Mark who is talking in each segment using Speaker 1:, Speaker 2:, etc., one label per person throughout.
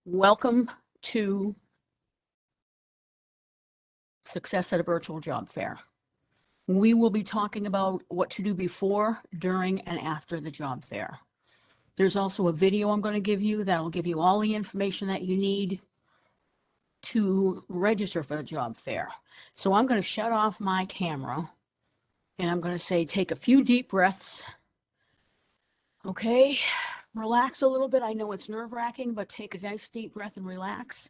Speaker 1: Welcome to Success at a Virtual Job Fair. We will be talking about what to do before, during, and after the job fair. There's also a video I'm going to give you that will give you all the information that you need to register for the job fair. So I'm going to shut off my camera and I'm going to say, take a few deep breaths. Okay, relax a little bit. I know it's nerve-wracking, but take a nice deep breath and relax.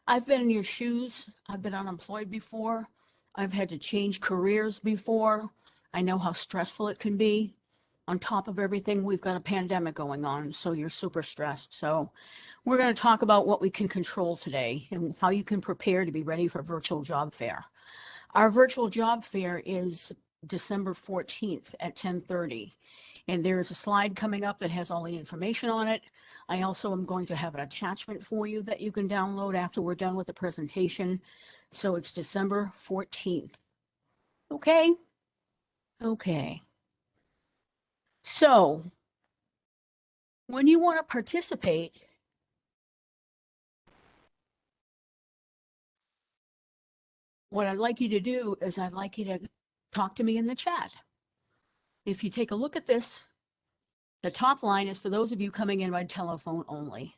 Speaker 1: I've been in your shoes. I've been unemployed before. I've had to change careers before. I know how stressful it can be. On top of everything, we've got a pandemic going on, so you're super stressed. So we're going to talk about what we can control today and how you can prepare to be ready for virtual job fair. Our virtual job fair is December 14th at 10:30. And there's a slide coming up that has all the information on it. I also am going to have an attachment for you that you can download after we're done with the presentation. So it's December 14th. Okay? Okay. So when you want to participate, what I'd like you to do is I'd like you to talk to me in the chat. If you take a look at this, the top line is for those of you coming in by telephone only.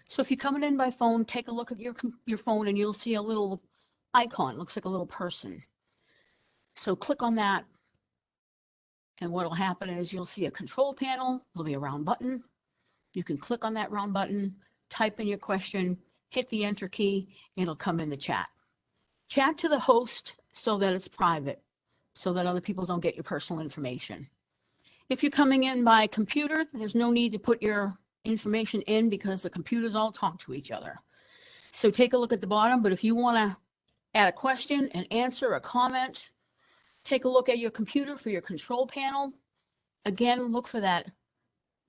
Speaker 1: So if you're coming in by phone, take a look at your phone and you'll see a little icon, looks like a little person. So click on that. And what will happen is you'll see a control panel. There'll be a round button. You can click on that round button, type in your question, hit the enter key, and it'll come in the chat. Chat to the host so that it's private, so that other people don't get your personal information. If you're coming in by computer, there's no need to put your information in because the computers all talk to each other. So take a look at the bottom, but if you want to add a question, an answer, a comment, take a look at your computer for your control panel. Again, look for that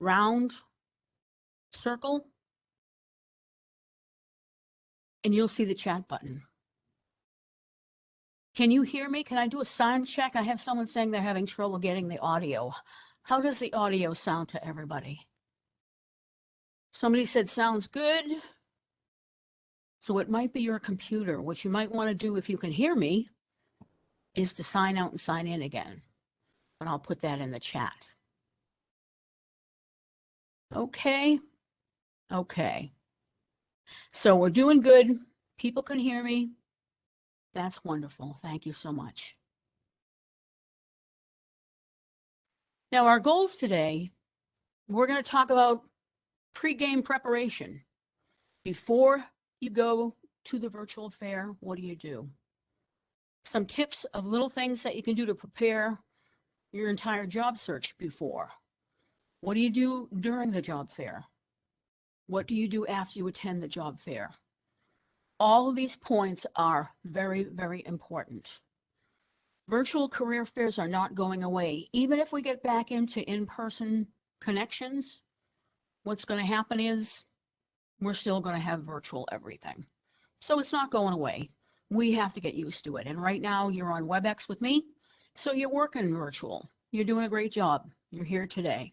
Speaker 1: round circle and you'll see the chat button. Can you hear me? Can I do a sound check? I have someone saying they're having trouble getting the audio. How does the audio sound to everybody? Somebody said sounds good. So it might be your computer. What you might want to do if you can hear me is to sign out and sign in again. And I'll put that in the chat. Okay. Okay. So we're doing good. People can hear me. That's wonderful. Thank you so much. Now, our goals today, we're going to talk about pre-game preparation. Before you go to the virtual fair, what do? Some tips of little things that you can do to prepare your entire job search before. What do you do during the job fair? What do you do after you attend the job fair? All of these points are very, very important. Virtual career fairs are not going away. Even if we get back into in-person connections, what's going to happen is we're still going to have virtual everything. So it's not going away. We have to get used to it. And right now you're on WebEx with me. So you're working virtual. You're doing a great job. You're here today.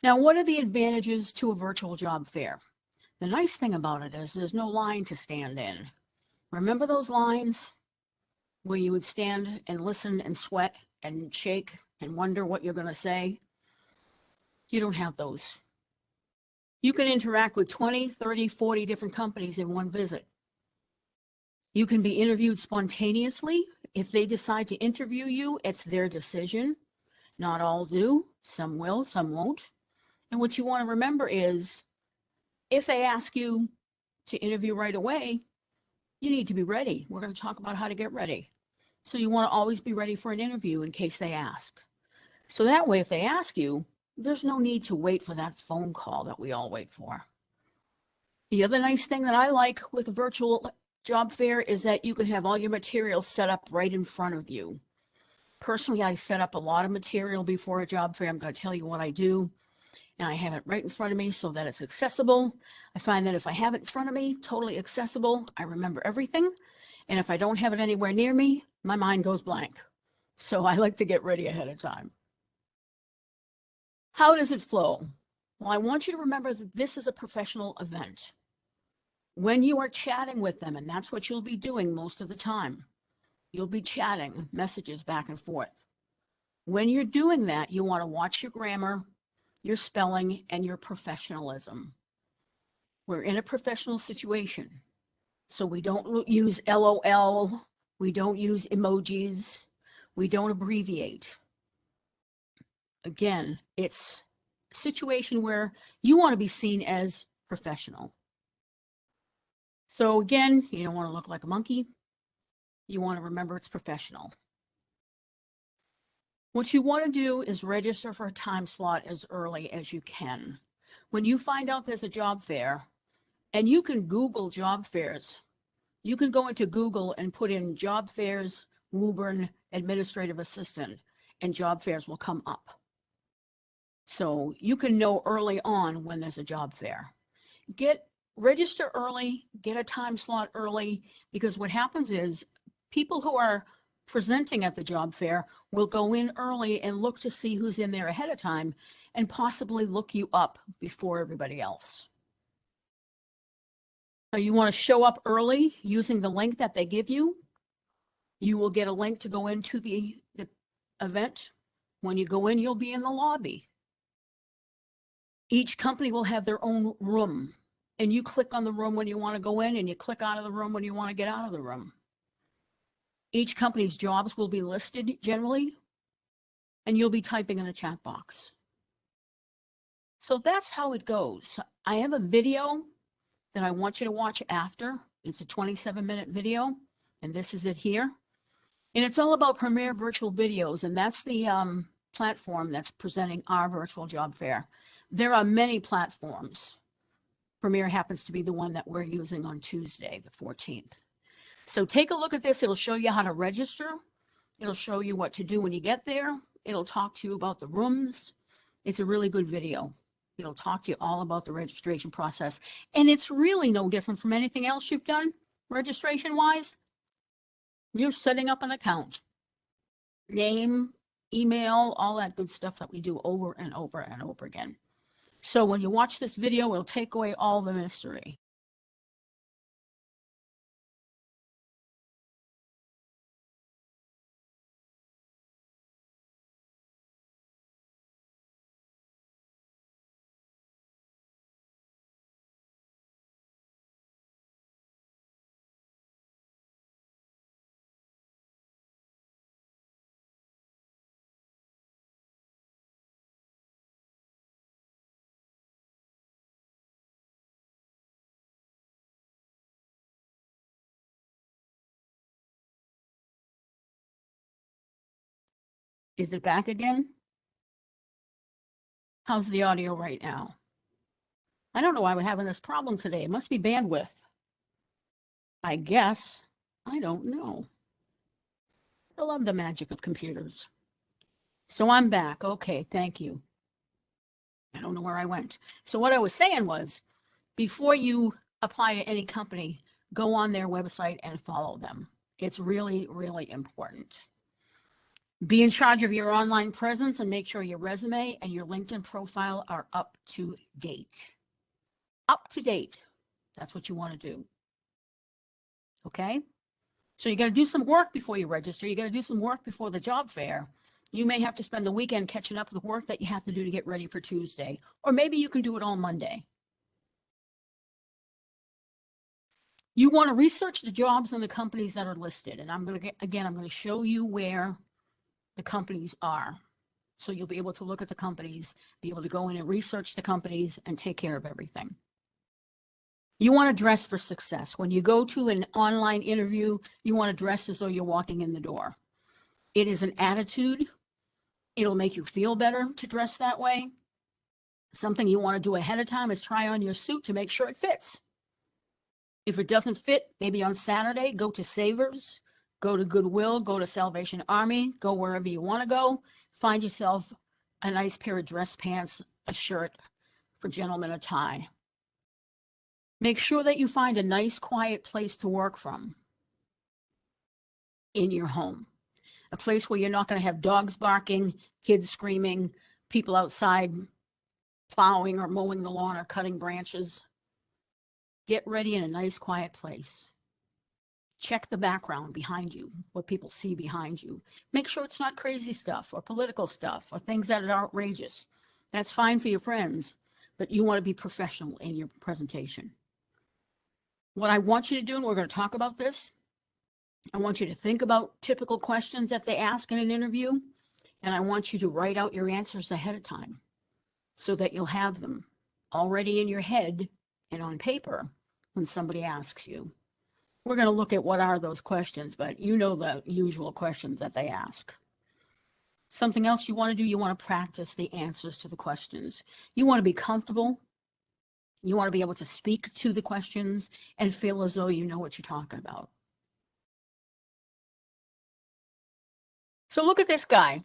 Speaker 1: Now, what are the advantages to a virtual job fair? The nice thing about it is there's no line to stand in. Remember those lines where you would stand and listen and sweat and shake and wonder what you're going to say? You don't have those. You can interact with 20, 30, 40 different companies in one visit. You can be interviewed spontaneously. If they decide to interview you, it's their decision. Not all do. Some will, some won't. And what you want to remember is, if they ask you to interview right away, you need to be ready. We're going to talk about how to get ready. So you want to always be ready for an interview in case they ask. So that way, if they ask you, there's no need to wait for that phone call that we all wait for. The other nice thing that I like with a virtual job fair is that you can have all your materials set up right in front of you. Personally, I set up a lot of material before a job fair. I'm going to tell you what I do. And I have it right in front of me so that it's accessible. I find that if I have it in front of me, totally accessible, I remember everything. And if I don't have it anywhere near me, my mind goes blank. So I like to get ready ahead of time. How does it flow? Well, I want you to remember that this is a professional event. When you are chatting with them, and that's what you'll be doing most of the time, you'll be chatting messages back and forth. When you're doing that, you want to watch your grammar, your spelling, and your professionalism. We're in a professional situation, so we don't use LOL, we don't use emojis, we don't abbreviate. Again, it's a situation where you want to be seen as professional. So again, you don't want to look like a monkey. You want to remember it's professional. What you want to do is register for a time slot as early as you can. When you find out there's a job fair, and you can Google job fairs, you can go into Google and put in job fairs, Woburn administrative assistant, and job fairs will come up. So you can know early on when there's a job fair. Register early, get a time slot early, because what happens is people who are presenting at the job fair will go in early and look to see who's in there ahead of time and possibly look you up before everybody else. Now you want to show up early using the link that they give you. You will get a link to go into the event. When you go in, you'll be in the lobby. Each company will have their own room, and you click on the room when you want to go in, and you click out of the room when you want to get out of the room. Each company's jobs will be listed generally, and you'll be typing in the chat box. So that's how it goes. I have a video that I want you to watch after. It's a 27-minute video, and this is it here. And it's all about Premier Virtual Videos, and that's the platform that's presenting our virtual job fair. There are many platforms. Premier happens to be the one that we're using on Tuesday, the 14th. So take a look at this. It'll show you how to register. It'll show you what to do when you get there. It'll talk to you about the rooms. It's a really good video. It'll talk to you all about the registration process. And it's really no different from anything else you've done registration-wise. You're setting up an account. Name, email, all that good stuff that we do over and over and over again. So when you watch this video, it'll take away all the mystery. Is it back again? How's the audio right now? I don't know why we're having this problem today. It must be bandwidth. I guess. I don't know. I love the magic of computers. So I'm back. Okay, thank you. I don't know where I went. So what I was saying was, before you apply to any company, go on their website and follow them. It's really, really important. Be in charge of your online presence and make sure your resume and your LinkedIn profile are up to date. Up to date. That's what you want to do. Okay? So you got to do some work before you register. You got to do some work before the job fair. You may have to spend the weekend catching up with work that you have to do to get ready for Tuesday. Or maybe you can do it on Monday. You want to research the jobs and the companies that are listed. And I'm going to show you where the companies are. So you'll be able to look at the companies, be able to go in and research the companies and take care of everything. You want to dress for success. When you go to an online interview, you want to dress as though you're walking in the door. It is an attitude. It'll make you feel better to dress that way. Something you want to do ahead of time is try on your suit to make sure it fits. If it doesn't fit, maybe on Saturday, go to Savers, go to Goodwill, go to Salvation Army, go wherever you want to go. Find yourself a nice pair of dress pants, a shirt, for gentlemen, a tie. Make sure that you find a nice, quiet place to work from in your home. A place where you're not going to have dogs barking, kids screaming, people outside plowing or mowing the lawn or cutting branches. Get ready in a nice, quiet place. Check the background behind you, what people see behind you. Make sure it's not crazy stuff or political stuff or things that are outrageous. That's fine for your friends, but you want to be professional in your presentation. What I want you to do, and we're going to talk about this, I want you to think about typical questions that they ask in an interview, and I want you to write out your answers ahead of time so that you'll have them already in your head and on paper when somebody asks you. We're going to look at what are those questions, but you know the usual questions that they ask. Something else you want to do, you want to practice the answers to the questions. You want to be comfortable. You want to be able to speak to the questions and feel as though you know what you're talking about. So look at this guy.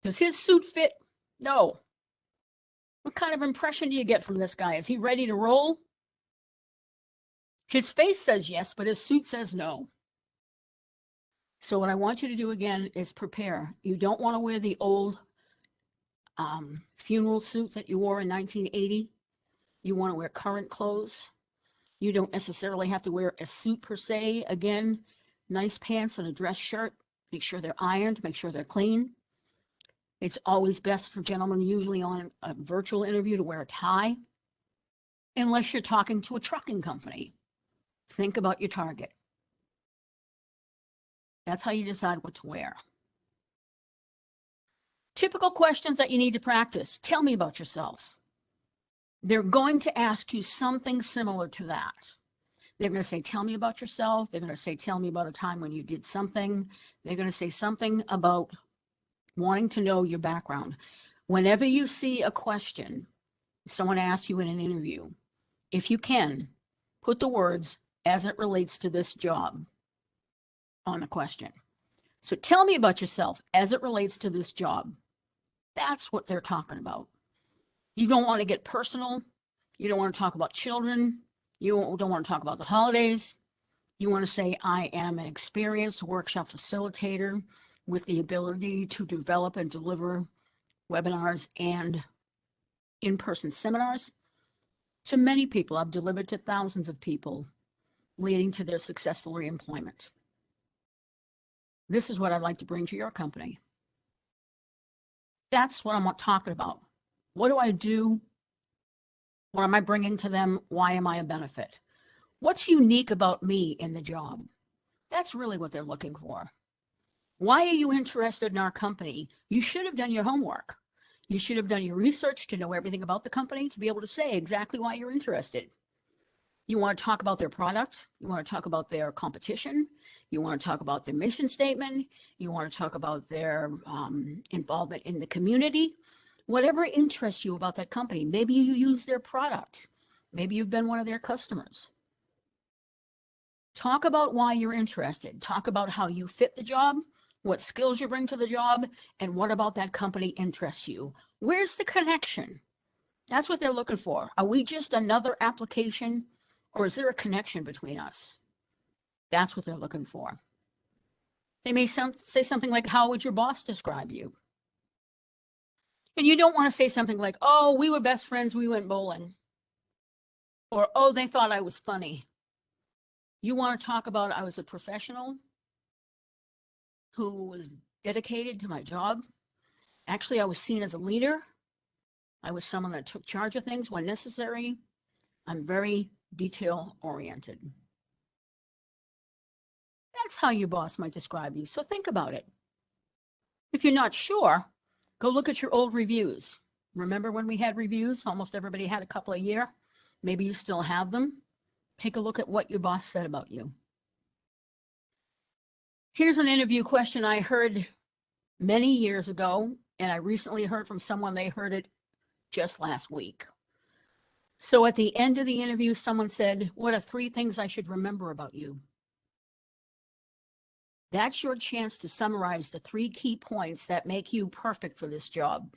Speaker 1: Does his suit fit? No. What kind of impression do you get from this guy? Is he ready to roll? His face says yes, but his suit says no. So what I want you to do again is prepare. You don't want to wear the old funeral suit that you wore in 1980. You want to wear current clothes. You don't necessarily have to wear a suit per se. Again, nice pants and a dress shirt. Make sure they're ironed. Make sure they're clean. It's always best for gentlemen, usually on a virtual interview, to wear a tie, unless you're talking to a trucking company. Think about your target. That's how you decide what to wear. Typical questions that you need to practice. Tell me about yourself. They're going to ask you something similar to that. They're going to say, tell me about yourself. They're going to say, tell me about a time when you did something. They're going to say something about wanting to know your background. Whenever you see a question, someone asks you in an interview, if you can, put the words as it relates to this job on the question. So tell me about yourself as it relates to this job. That's what they're talking about. You don't want to get personal. You don't want to talk about children. You don't want to talk about the holidays. You want to say, I am an experienced workshop facilitator with the ability to develop and deliver webinars and in-person seminars to many people. I've delivered to thousands of people, leading to their successful reemployment. This is what I'd like to bring to your company. That's what I'm talking about. What do I do? What am I bringing to them? Why am I a benefit? What's unique about me in the job? That's really what they're looking for. Why are you interested in our company? You should have done your homework. You should have done your research to know everything about the company to be able to say exactly why you're interested. You want to talk about their product. You want to talk about their competition. You want to talk about their mission statement. You want to talk about their involvement in the community. Whatever interests you about that company. Maybe you use their product. Maybe you've been one of their customers. Talk about why you're interested. Talk about how you fit the job, what skills you bring to the job, and what about that company interests you. Where's the connection? That's what they're looking for. Are we just another application, or is there a connection between us? That's what they're looking for. They may say something like, how would your boss describe you? And you don't want to say something like, oh, we were best friends, we went bowling. Or, oh, they thought I was funny. You want to talk about, I was a professional who was dedicated to my job. Actually, I was seen as a leader. I was someone that took charge of things when necessary. I'm very detail oriented. That's how your boss might describe you. So think about it. If you're not sure, go look at your old reviews. Remember when we had reviews? Almost everybody had a couple a year. Maybe you still have them. Take a look at what your boss said about you. Here's an interview question I heard many years ago, and I recently heard from someone, they heard it just last week. So at the end of the interview, someone said, what are 3 things I should remember about you? That's your chance to summarize the 3 key points that make you perfect for this job.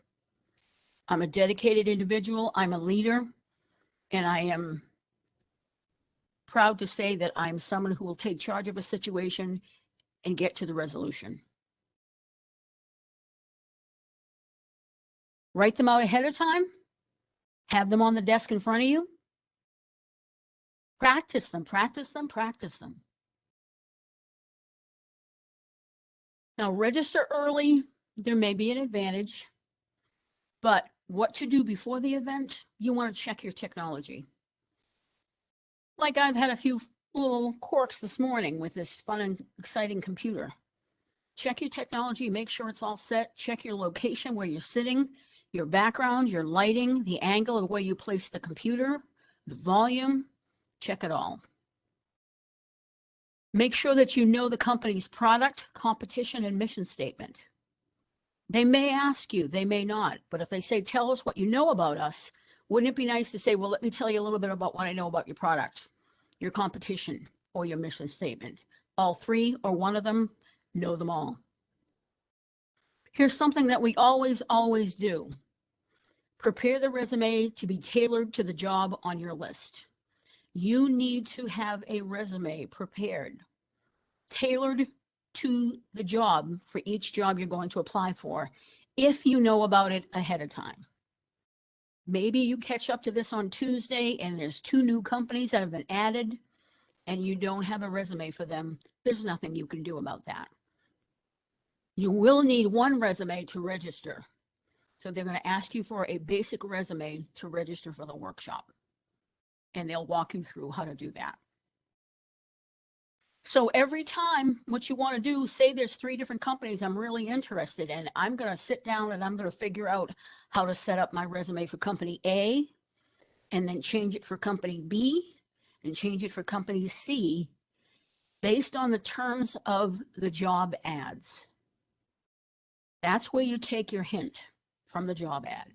Speaker 1: I'm a dedicated individual, I'm a leader, and I am proud to say that I'm someone who will take charge of a situation and get to the resolution. Write them out ahead of time, have them on the desk in front of you, Practice them, practice them, practice them. Now, register early. There may be an advantage, but what to do before the event, you want to check your technology. Like I've had a few little quirks this morning with this fun and exciting computer. Check your technology, make sure it's all set. Check your location where you're sitting, your background, your lighting, the angle of where you place the computer, the volume. Check it all. Make sure that you know the company's product, competition, and mission statement. They may ask you, they may not, but if they say, tell us what you know about us, wouldn't it be nice to say, well, let me tell you a little bit about what I know about your product, your competition, or your mission statement. All three or one of them, know them all. Here's something that we always do. Prepare the resume to be tailored to the job on your list. You need to have a resume prepared, tailored to the job for each job you're going to apply for, if you know about it ahead of time. Maybe you catch up to this on Tuesday and there's 2 new companies that have been added and you don't have a resume for them. There's nothing you can do about that. You will need 1 resume to register. So they're going to ask you for a basic resume to register for the workshop. And they'll walk you through how to do that. So every time, what you want to do, say there's 3 different companies I'm really interested in, I'm going to sit down and I'm going to figure out how to set up my resume for company A, and then change it for company B, and change it for company C, based on the terms of the job ads. That's where you take your hint from the job ad.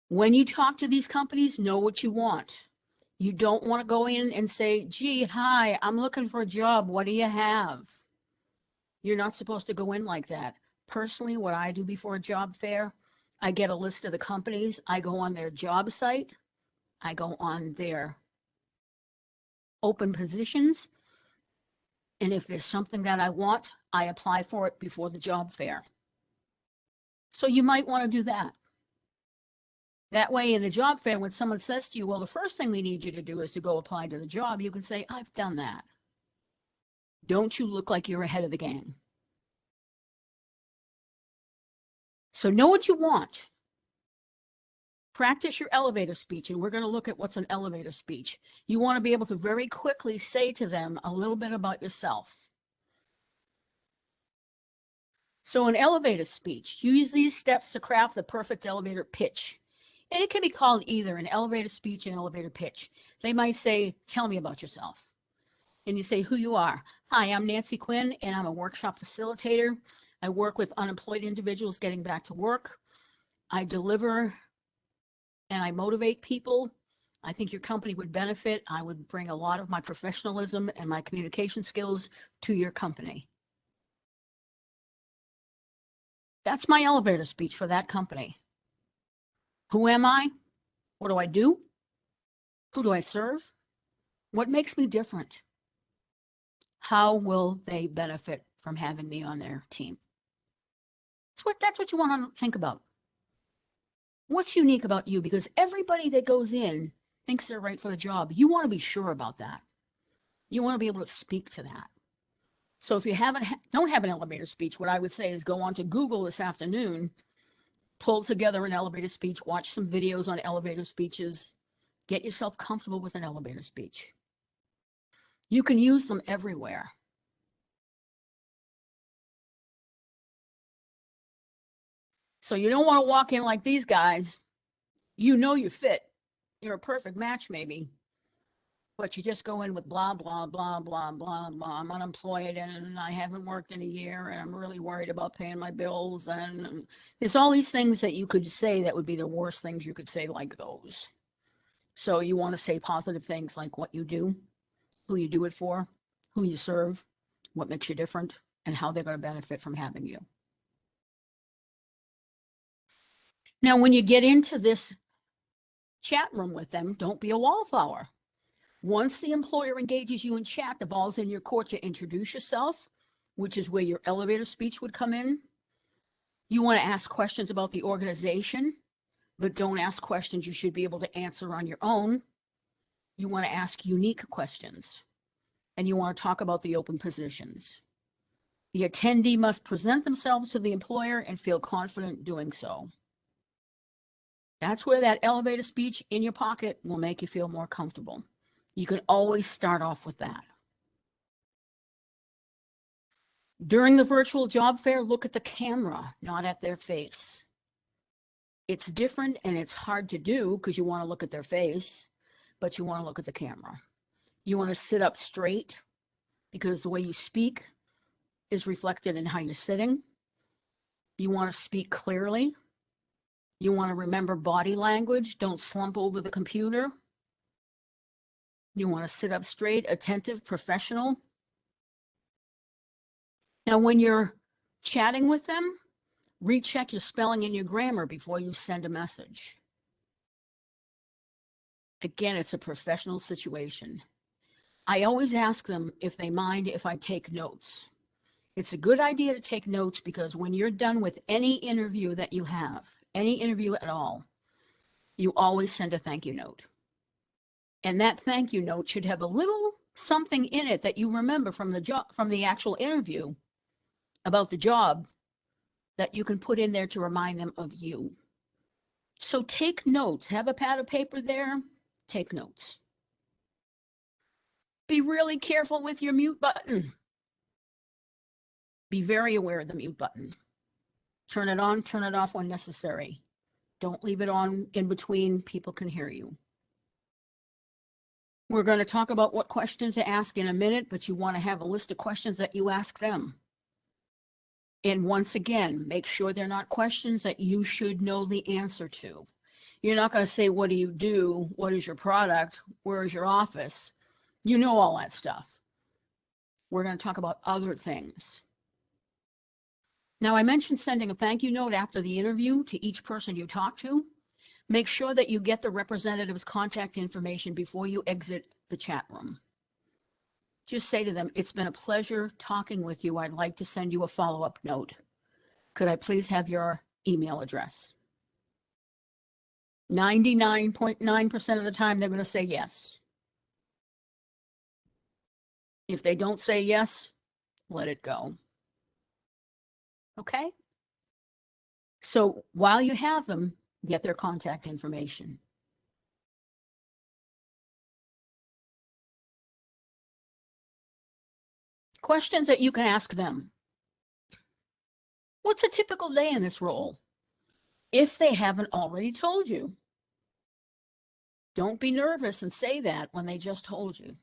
Speaker 1: When you talk to these companies, know what you want. You don't want to go in and say, gee, hi, I'm looking for a job. What do you have? You're not supposed to go in like that. Personally, what I do before a job fair, I get a list of the companies. I go on their job site. I go on their open positions. And if there's something that I want, I apply for it before the job fair. So you might want to do that. That way in the job fair, when someone says to you, well, the first thing we need you to do is to go apply to the job, you can say, I've done that. Don't you look like you're ahead of the game? So know what you want. Practice your elevator speech, and we're going to look at what's an elevator speech. You want to be able to very quickly say to them a little bit about yourself. So an elevator speech, use these steps to craft the perfect elevator pitch. And it can be called either an elevator speech and elevator pitch. They might say, tell me about yourself. And you say who you are. Hi, I'm Nancy Quinn, and I'm a workshop facilitator. I work with unemployed individuals getting back to work. I deliver and I motivate people. I think your company would benefit. I would bring a lot of my professionalism and my communication skills to your company. That's my elevator speech for that company. Who am I? What do I do? Who do I serve? What makes me different? How will they benefit from having me on their team? That's what you want to think about. What's unique about you? Because everybody that goes in thinks they're right for the job. You want to be sure about that. You want to be able to speak to that. So if you don't have an elevator speech, what I would say is go on to Google this afternoon, pull together an elevator speech, watch some videos on elevator speeches, get yourself comfortable with an elevator speech. You can use them everywhere. So you don't want to walk in like these guys. You know you fit. You're a perfect match maybe. But you just go in with blah, blah, blah, blah, blah, blah. I'm unemployed and I haven't worked in a year and I'm really worried about paying my bills. And there's all these things that you could say that would be the worst things you could say like those. So you want to say positive things like what you do, who you do it for, who you serve, what makes you different, and how they're going to benefit from having you. Now, when you get into this chat room with them, don't be a wallflower. Once the employer engages you in chat, the ball's in your court to introduce yourself, which is where your elevator speech would come in. You want to ask questions about the organization, but don't ask questions you should be able to answer on your own. You want to ask unique questions, and you want to talk about the open positions. The attendee must present themselves to the employer and feel confident doing so. That's where that elevator speech in your pocket will make you feel more comfortable. You can always start off with that. During the virtual job fair, look at the camera, not at their face. It's different and it's hard to do because you want to look at their face, but you want to look at the camera. You want to sit up straight because the way you speak is reflected in how you're sitting. You want to speak clearly. You want to remember body language. Don't slump over the computer. You want to sit up straight, attentive, professional. Now, when you're chatting with them, recheck your spelling and your grammar before you send a message. Again, it's a professional situation. I always ask them if they mind if I take notes. It's a good idea to take notes because when you're done with any interview that you have, any interview at all, you always send a thank you note. And that thank you note should have a little something in it that you remember from the job, from the actual interview about the job that you can put in there to remind them of you. So take notes, have a pad of paper there, take notes. Be really careful with your mute button. Be very aware of the mute button. Turn it on, turn it off when necessary. Don't leave it on in between, people can hear you. We're going to talk about what questions to ask in a minute, but you want to have a list of questions that you ask them. And once again, make sure they're not questions that you should know the answer to. You're not going to say, what do you do? What is your product? Where is your office? You know all that stuff. We're going to talk about other things. Now, I mentioned sending a thank you note after the interview to each person you talk to. Make sure that you get the representative's contact information before you exit the chat room. Just say to them, it's been a pleasure talking with you. I'd like to send you a follow-up note. Could I please have your email address? 99.9% of the time, they're going to say yes. If they don't say yes, let it go. Okay? So while you have them, get their contact information. Questions that you can ask them. What's a typical day in this role? If they haven't already told you. Don't be nervous and say that when they just told you.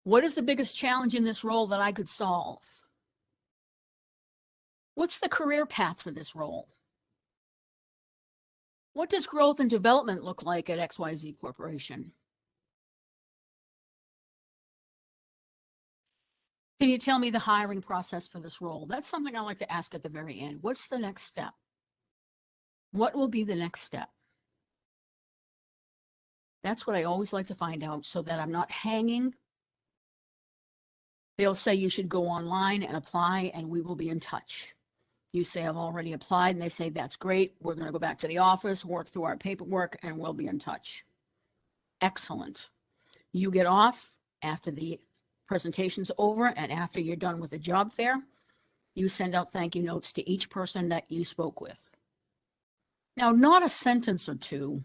Speaker 1: What is the biggest challenge in this role that I could solve? What's the career path for this role? What does growth and development look like at XYZ Corporation? Can you tell me the hiring process for this role? That's something I like to ask at the very end. What's the next step? What will be the next step? That's what I always like to find out so that I'm not hanging. They'll say you should go online and apply and we will be in touch. You say, I've already applied, and they say, that's great. We're going to go back to the office, work through our paperwork, and we'll be in touch. Excellent. You get off after the presentation's over and after you're done with the job fair, you send out thank you notes to each person that you spoke with. Now, not a sentence or two,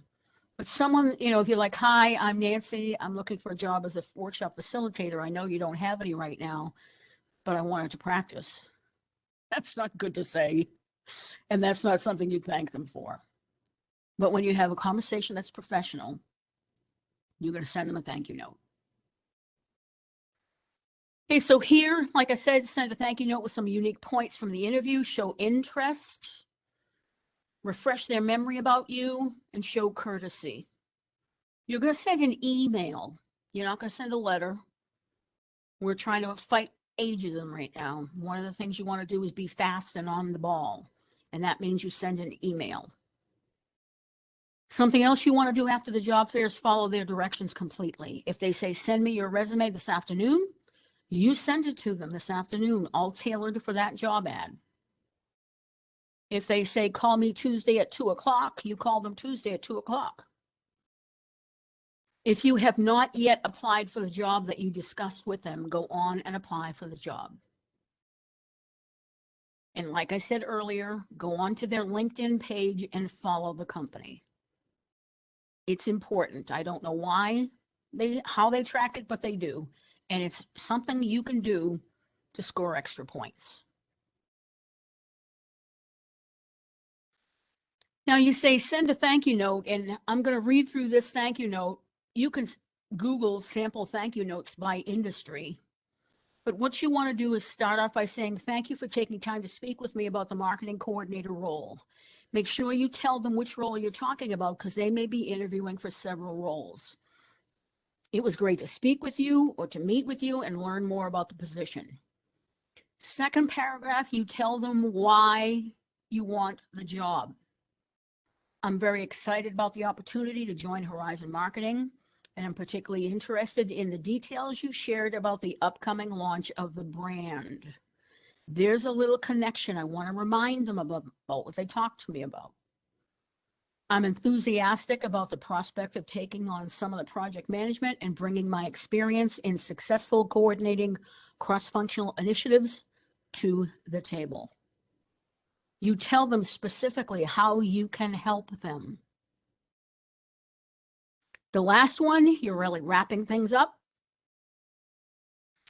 Speaker 1: but someone, if you're like, hi, I'm Nancy. I'm looking for a job as a workshop facilitator. I know you don't have any right now, but I wanted to practice. That's not good to say. And that's not something you thank them for. But when you have a conversation that's professional, you're going to send them a thank you note. Okay, so here, like I said, send a thank you note with some unique points from the interview, show interest, refresh their memory about you, and show courtesy. You're going to send an email. You're not going to send a letter. We're trying to fight ageism right now. One of the things you want to do is be fast and on the ball. And that means you send an email. Something else you want to do after the job fair is follow their directions completely. If they say, send me your resume this afternoon, you send it to them this afternoon, all tailored for that job ad. If they say, call me Tuesday at 2 o'clock, you call them Tuesday at 2 o'clock. If you have not yet applied for the job that you discussed with them, go on and apply for the job. And like I said earlier, go on to their LinkedIn page and follow the company. It's important. I don't know how they track it, but they do. And it's something you can do to score extra points. Now you say, send a thank you note, and I'm going to read through this thank you note. You can Google sample thank you notes by industry. But what you want to do is start off by saying, thank you for taking time to speak with me about the marketing coordinator role. Make sure you tell them which role you're talking about, because they may be interviewing for several roles. It was great to speak with you or to meet with you and learn more about the position. Second paragraph, you tell them why you want the job. I'm very excited about the opportunity to join Horizon Marketing, and I'm particularly interested in the details you shared about the upcoming launch of the brand. There's a little connection. I want to remind them about what they talked to me about. I'm enthusiastic about the prospect of taking on some of the project management and bringing my experience in successful coordinating cross-functional initiatives to the table. You tell them specifically how you can help them. The last one, you're really wrapping things up.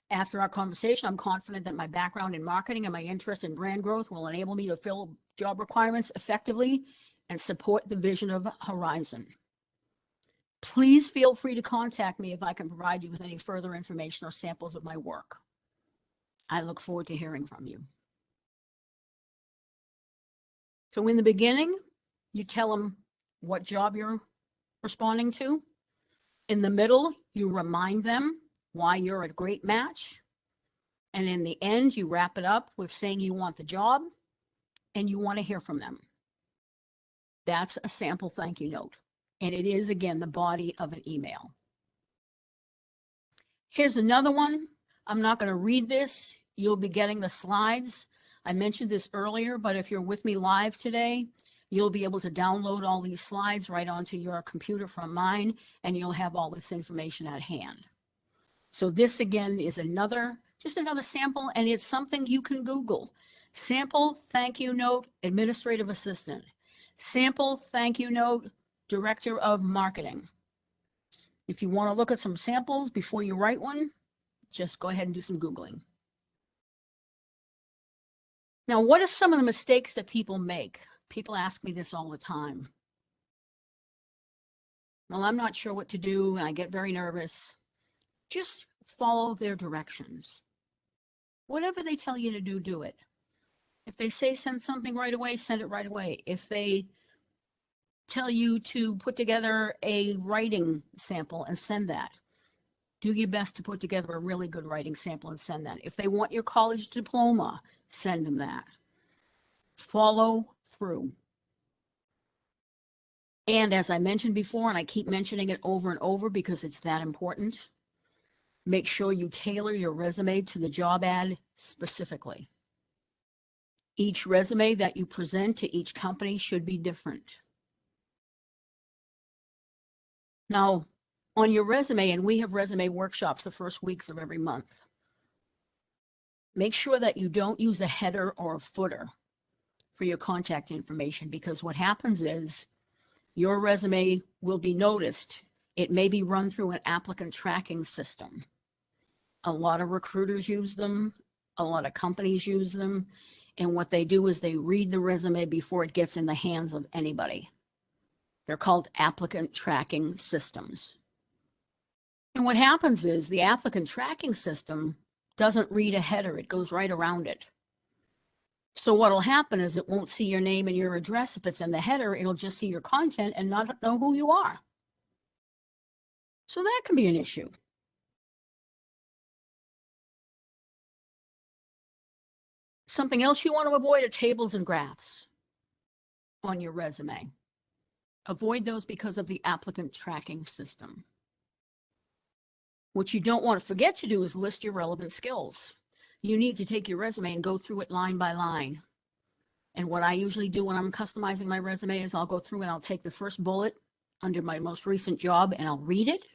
Speaker 1: After our conversation, I'm confident that my background in marketing and my interest in brand growth will enable me to fill job requirements effectively and support the vision of Horizon. Please feel free to contact me if I can provide you with any further information or samples of my work. I look forward to hearing from you. So in the beginning, you tell them what job you're responding to. In the middle, you remind them why you're a great match. And in the end, you wrap it up with saying you want the job and you want to hear from them. That's a sample thank you note. And it is, again, the body of an email. Here's another one. I'm not going to read this. You'll be getting the slides. I mentioned this earlier, but if you're with me live today, you'll be able to download all these slides right onto your computer from mine, and you'll have all this information at hand. So this, again, is just another sample, and it's something you can Google. Sample thank you note, administrative assistant. Sample thank you note, director of marketing. If you want to look at some samples before you write one, just go ahead and do some Googling. Now, what are some of the mistakes that people make? People ask me this all the time. Well, I'm not sure what to do, and I get very nervous. Just follow their directions. Whatever they tell you to do, do it. If they say send something right away, send it right away. If they tell you to put together a writing sample and send that, do your best to put together a really good writing sample and send that. If they want your college diploma, send them that. Follow through. And as I mentioned before, and I keep mentioning it over and over because it's that important, make sure you tailor your resume to the job ad specifically. Each resume that you present to each company should be different. Now, on your resume, and we have resume workshops the first weeks of every month, make sure that you don't use a header or a footer for your contact information, because what happens is your resume will be noticed. It may be run through an applicant tracking system. A lot of recruiters use them. A lot of companies use them. And what they do is they read the resume before it gets in the hands of anybody. They're called applicant tracking systems. And what happens is the applicant tracking system doesn't read a header. It goes right around it. So what will happen is it won't see your name and your address if it's in the header. It'll just see your content and not know who you are. So that can be an issue. Something else you want to avoid are tables and graphs on your resume. Avoid those because of the applicant tracking system. What you don't want to forget to do is list your relevant skills. You need to take your resume and go through it line by line. And what I usually do when I'm customizing my resume is I'll go through and I'll take the first bullet under my most recent job and I'll read it.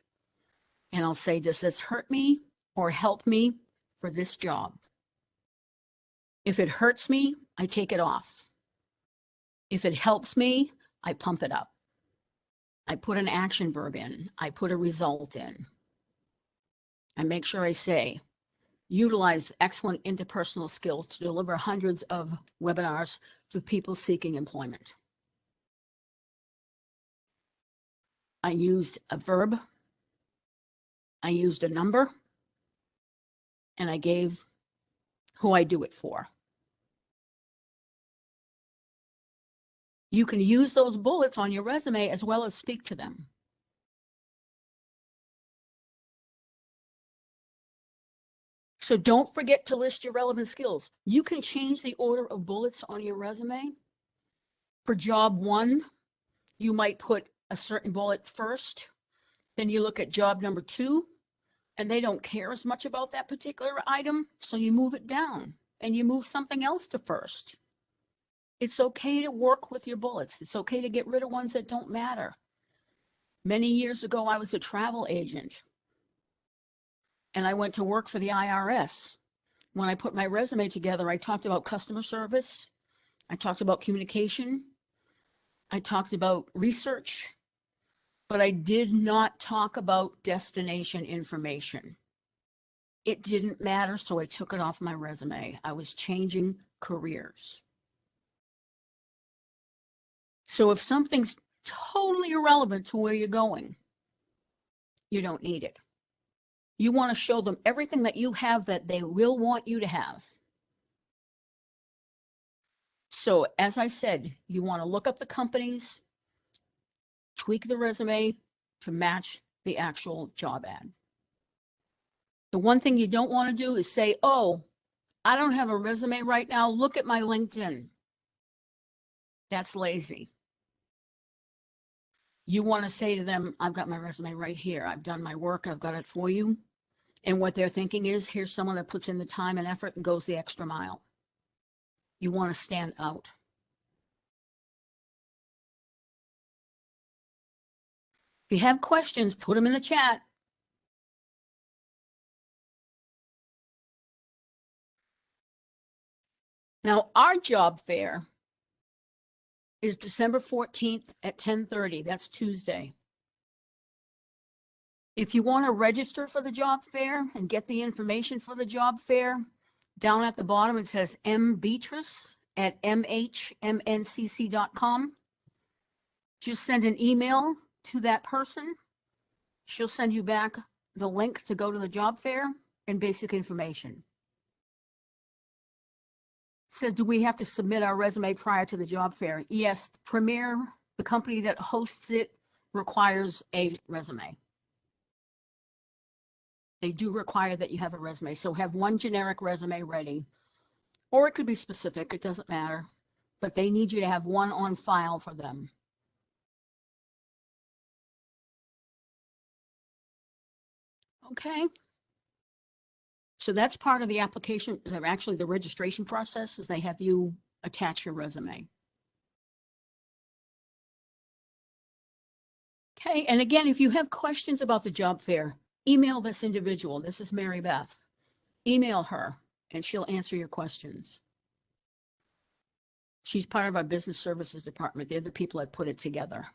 Speaker 1: And I'll say, does this hurt me or help me for this job? If it hurts me, I take it off. If it helps me, I pump it up. I put an action verb in. I put a result in. I make sure I say, utilize excellent interpersonal skills to deliver hundreds of webinars to people seeking employment. I used a verb. I used a number. And I gave who I do it for. You can use those bullets on your resume as well as speak to them. So don't forget to list your relevant skills. You can change the order of bullets on your resume. For job 1, you might put a certain bullet first. Then you look at job number 2, and they don't care as much about that particular item. So you move it down and you move something else to first. It's okay to work with your bullets. It's okay to get rid of ones that don't matter. Many years ago, I was a travel agent and I went to work for the IRS. When I put my resume together, I talked about customer service. I talked about communication. I talked about research, but I did not talk about destination information. It didn't matter, so I took it off my resume. I was changing careers. So if something's totally irrelevant to where you're going, you don't need it. You want to show them everything that you have that they will want you to have. So as I said, you want to look up the companies, tweak the resume to match the actual job ad. The one thing you don't want to do is say, oh, I don't have a resume right now. Look at my LinkedIn. That's lazy. You want to say to them, I've got my resume right here. I've done my work. I've got it for you. And what they're thinking is, here's someone that puts in the time and effort and goes the extra mile. You want to stand out. If you have questions, put them in the chat. Now, our job fair is December 14th at 10:30. That's Tuesday. If you want to register for the job fair and get the information for the job fair, down at the bottom it says mbeatrice@mhmncc.com. Just send an email to that person. She'll send you back the link to go to the job fair and basic information. Says, do we have to submit our resume prior to the job fair? Yes, Premier, the company that hosts it, requires a resume. They do require that you have a resume. So have one generic resume ready, or it could be specific. It doesn't matter, but they need you to have one on file for them. Okay. So that's part of the application, actually the registration process, is they have you attach your resume. Okay, and again, if you have questions about the job fair, email this individual. This is Mary Beth. Email her and she'll answer your questions. She's part of our business services department. They're the people that put it together.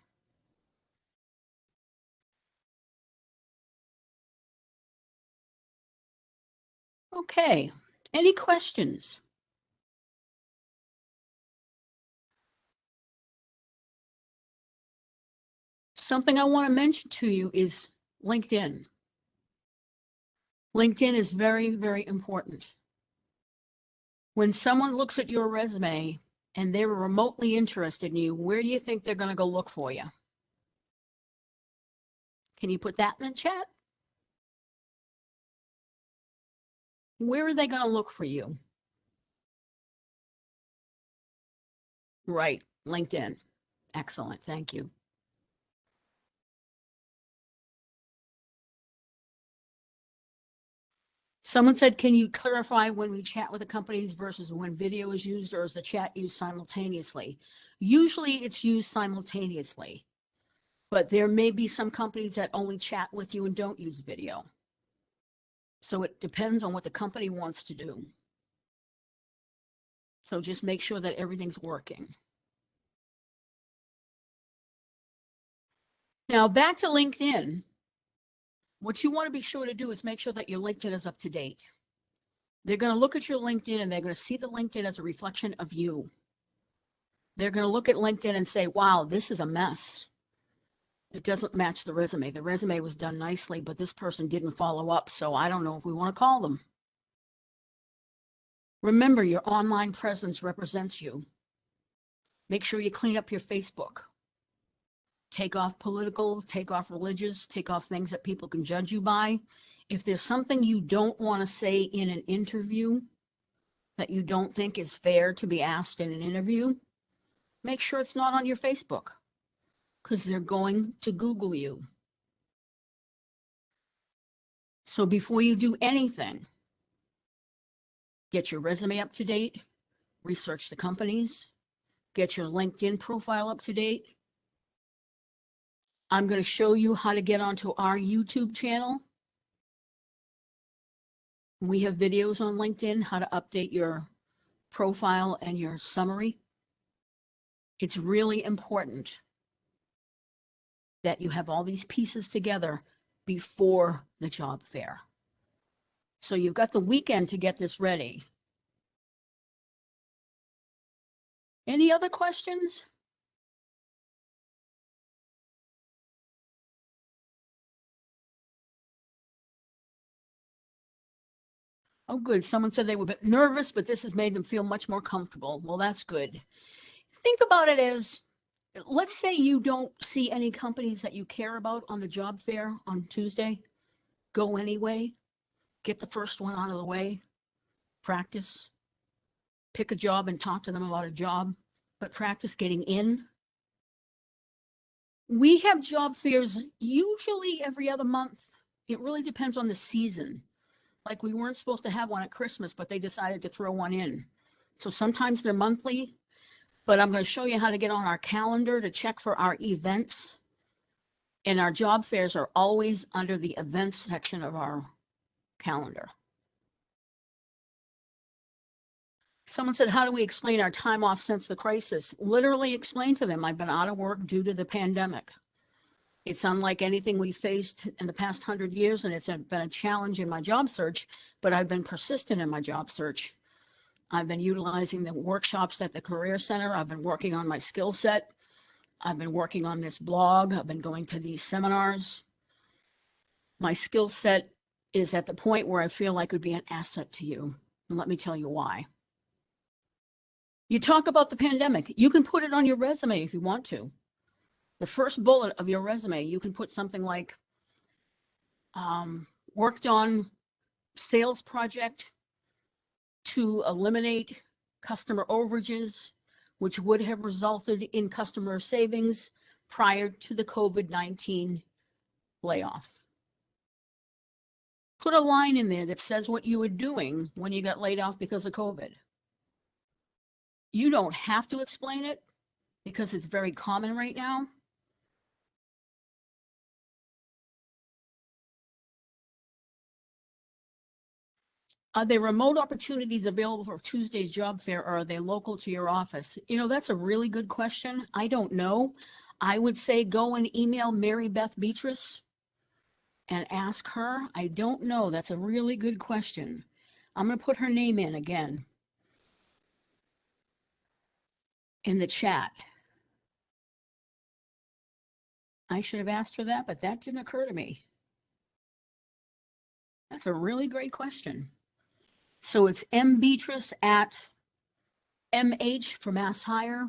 Speaker 1: Okay, any questions? Something I want to mention to you is LinkedIn. LinkedIn is very, very important. When someone looks at your resume and they're remotely interested in you, where do you think they're going to go look for you? Can you put that in the chat? Where are they going to look for you? Right, LinkedIn. Excellent, thank you. Someone said, can you clarify when we chat with the companies versus when video is used, or is the chat used simultaneously? Usually it's used simultaneously. But there may be some companies that only chat with you and don't use video. So it depends on what the company wants to do. So just make sure that everything's working. Now back to LinkedIn. What you want to be sure to do is make sure that your LinkedIn is up to date. They're going to look at your LinkedIn and they're going to see the LinkedIn as a reflection of you. They're going to look at LinkedIn and say, wow, this is a mess. It doesn't match the resume. The resume was done nicely, but this person didn't follow up, so I don't know if we want to call them. Remember, your online presence represents you. Make sure you clean up your Facebook. Take off political, take off religious, take off things that people can judge you by. If there's something you don't want to say in an interview that you don't think is fair to be asked in an interview, make sure it's not on your Facebook, because they're going to Google you. So before you do anything, get your resume up to date, research the companies, get your LinkedIn profile up to date. I'm going to show you how to get onto our YouTube channel. We have videos on LinkedIn, how to update your profile and your summary. It's really important that you have all these pieces together before the job fair. So you've got the weekend to get this ready. Any other questions? Oh, good. Someone said they were a bit nervous, but this has made them feel much more comfortable. Well, that's good. Think about it as, let's say you don't see any companies that you care about on the job fair on Tuesday. Go anyway. Get the first one out of the way. Practice. Pick a job and talk to them about a job, but practice getting in. We have job fairs usually every other month. It really depends on the season. Like we weren't supposed to have one at Christmas, but they decided to throw one in. So sometimes they're monthly, but I'm going to show you how to get on our calendar to check for our events. And our job fairs are always under the events section of our calendar. Someone said, how do we explain our time off since the crisis? Literally explain to them, I've been out of work due to the pandemic. It's unlike anything we faced in the past 100 years, and it's been a challenge in my job search, but I've been persistent in my job search. I've been utilizing the workshops at the Career Center. I've been working on my skill set. I've been working on this blog. I've been going to these seminars. My skill set is at the point where I feel like it would be an asset to you. And let me tell you why. You talk about the pandemic. You can put it on your resume if you want to. The first bullet of your resume, you can put something like, worked on sales project to eliminate customer overages, which would have resulted in customer savings prior to the COVID-19 layoff. Put a line in there that says what you were doing when you got laid off because of COVID. You don't have to explain it because it's very common right now. Are there remote opportunities available for Tuesday's job fair, or are they local to your office? You know, that's a really good question. I don't know. I would say go and email Mary Beth Beatrice and ask her. I don't know. That's a really good question. I'm going to put her name in again in the chat. I should have asked her that, but that didn't occur to me. That's a really great question. So it's mbeatrice at MH for Mass Hire,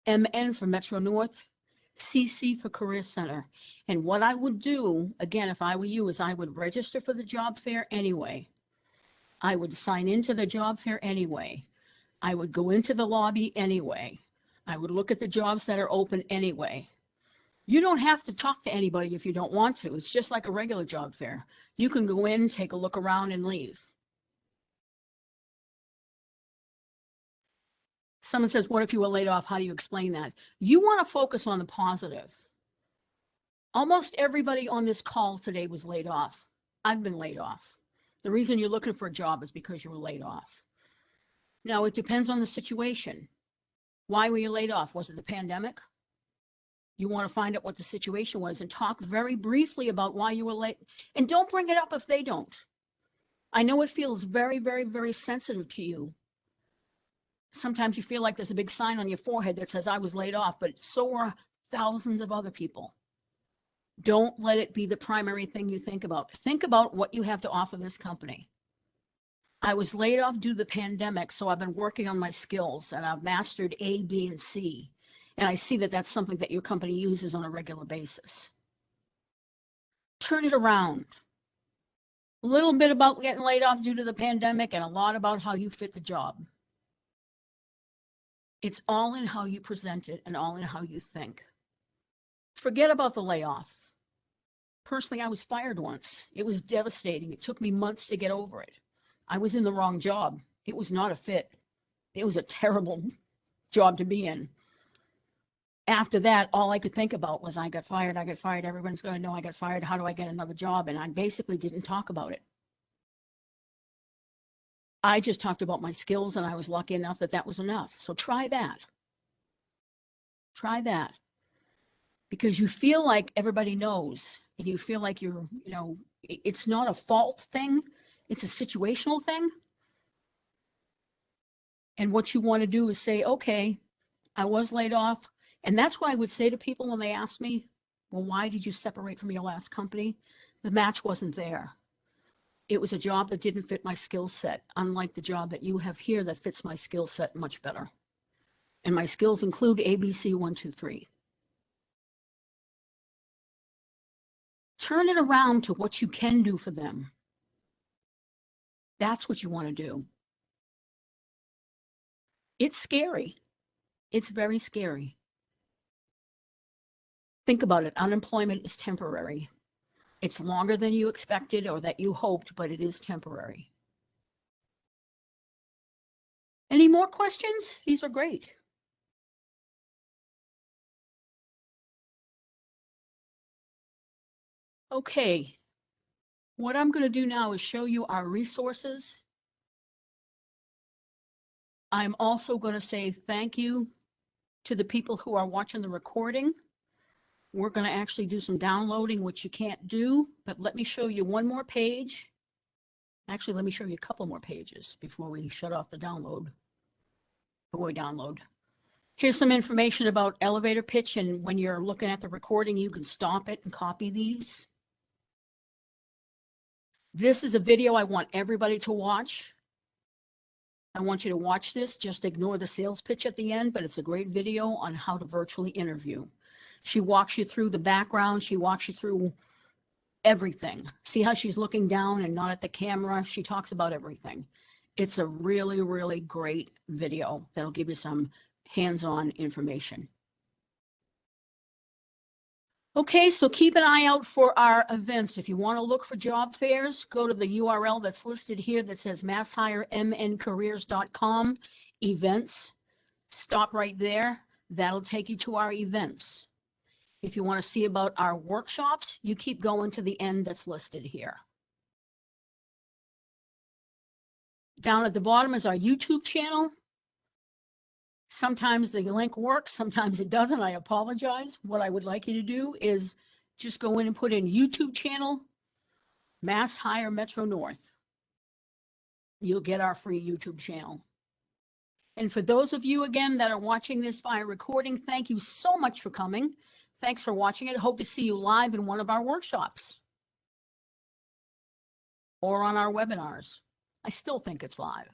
Speaker 1: MN for Metro North, CC for Career Center. And what I would do, again, if I were you, is I would register for the job fair anyway. I would sign into the job fair anyway. I would go into the lobby anyway. I would look at the jobs that are open anyway. You don't have to talk to anybody if you don't want to. It's just like a regular job fair. You can go in, take a look around, and leave. Someone says, what if you were laid off? How do you explain that? You want to focus on the positive. Almost everybody on this call today was laid off. I've been laid off. The reason you're looking for a job is because you were laid off. Now, it depends on the situation. Why were you laid off? Was it the pandemic? You want to find out what the situation was and talk very briefly about why you were late. And don't bring it up if they don't. I know it feels very, very, very sensitive to you. Sometimes you feel like there's a big sign on your forehead that says, I was laid off, but so are thousands of other people. Don't let it be the primary thing you think about. Think about what you have to offer this company. I was laid off due to the pandemic, so I've been working on my skills and I've mastered A, B, and C. And I see that that's something that your company uses on a regular basis. Turn it around. A little bit about getting laid off due to the pandemic and a lot about how you fit the job. It's all in how you present it and all in how you think. Forget about the layoff. Personally, I was fired once. It was devastating. It took me months to get over it. I was in the wrong job. It was not a fit. It was a terrible job to be in. After that, all I could think about was I got fired. Everyone's going to know I got fired. How do I get another job? And I basically didn't talk about it. I just talked about my skills, and I was lucky enough that that was enough. So try that. Try that. Because you feel like everybody knows, and you feel like you're, it's not a fault thing. It's a situational thing. And what you want to do is say, okay, I was laid off. And that's why I would say to people when they ask me, well, why did you separate from your last company? The match wasn't there. It was a job that didn't fit my skill set, unlike the job that you have here that fits my skill set much better. And my skills include ABC 1, 2, 3. Turn it around to what you can do for them. That's what you want to do. It's scary. It's very scary. Think about it. Unemployment is temporary. It's longer than you expected or that you hoped, but it is temporary. Any more questions? These are great. Okay. What I'm going to do now is show you our resources. I'm also going to say thank you to the people who are watching the recording. We're going to actually do some downloading, which you can't do, but let me show you one more page. Actually, let me show you a couple more pages before we shut off the download. Before we download. Here's some information about elevator pitch, and when you're looking at the recording, you can stop it and copy these. This is a video I want everybody to watch. I want you to watch this. Just ignore the sales pitch at the end, but it's a great video on how to virtually interview. She walks you through the background. She walks you through everything. See how she's looking down and not at the camera? She talks about everything. It's a really, really great video that'll give you some hands-on information. Okay, so keep an eye out for our events. If you want to look for job fairs, go to the URL that's listed here that says masshiremncareers.com events. Stop right there. That'll take you to our events. If you want to see about our workshops, you keep going to the end that's listed here. Down at the bottom is our YouTube channel. Sometimes the link works, sometimes it doesn't. I apologize. What I would like you to do is just go in and put in YouTube channel, Mass Hire Metro North. You'll get our free YouTube channel. And for those of you, again, that are watching this via recording, thank you so much for coming. Thanks for watching it. Hope to see you live in one of our workshops or on our webinars. I still think it's live.